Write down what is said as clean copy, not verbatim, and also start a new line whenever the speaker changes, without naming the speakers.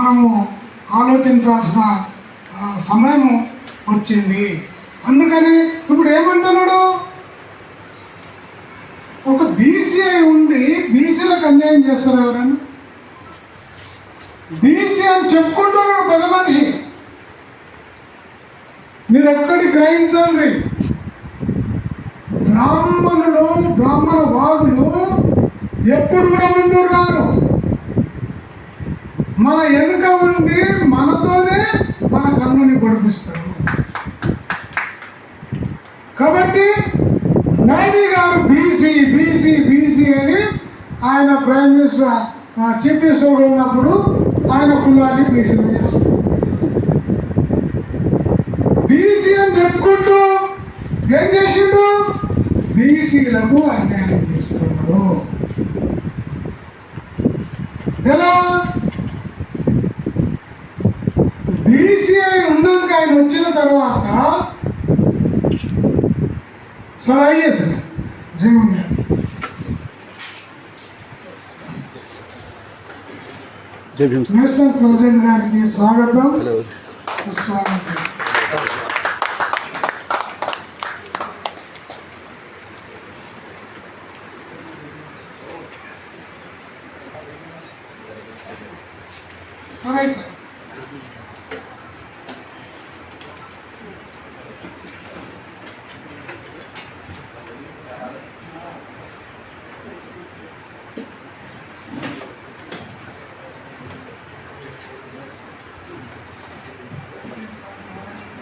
మనము ఆలోచించాల్సిన సమయం వచ్చింది. అందుకని ఇప్పుడు ఏమంటున్నాడు, ఒక బీసీ ఉండి బీసీలకు అన్యాయం చేస్తారు ఎవరైనా? బీసీ అని చెప్పుకుంటున్నాడు పెద్ద మనిషి. మీరు ఒక్కటి గ్రహించండి, బ్రాహ్మణ వాదులు ఎప్పుడు కూడా ముందు రారు. మన వెనుక ఉండి మనతోనే మన కన్నుని పొడిపిస్తారు. కాబట్టి మోడీ గారు బీసీ బీసీ బీసీ అని ఆయన ప్రైమ్ మినిస్టర్ చీఫ్ మినిస్టర్ ఉన్నప్పుడు ఆయన కులాన్ని బీసీలు చేస్తారు. బీసీ అని చెప్పుకుంటూ ఏం చేసిండు? బీసీలకు అన్యాయం చేస్తున్నాడు. ఎలా? బీసీ ఆయన ఉన్నాక ఆయన వచ్చిన తర్వాత sir is Jeevan national president గారికి స్వాగతం, సుస్వాగతం. సరే సార్.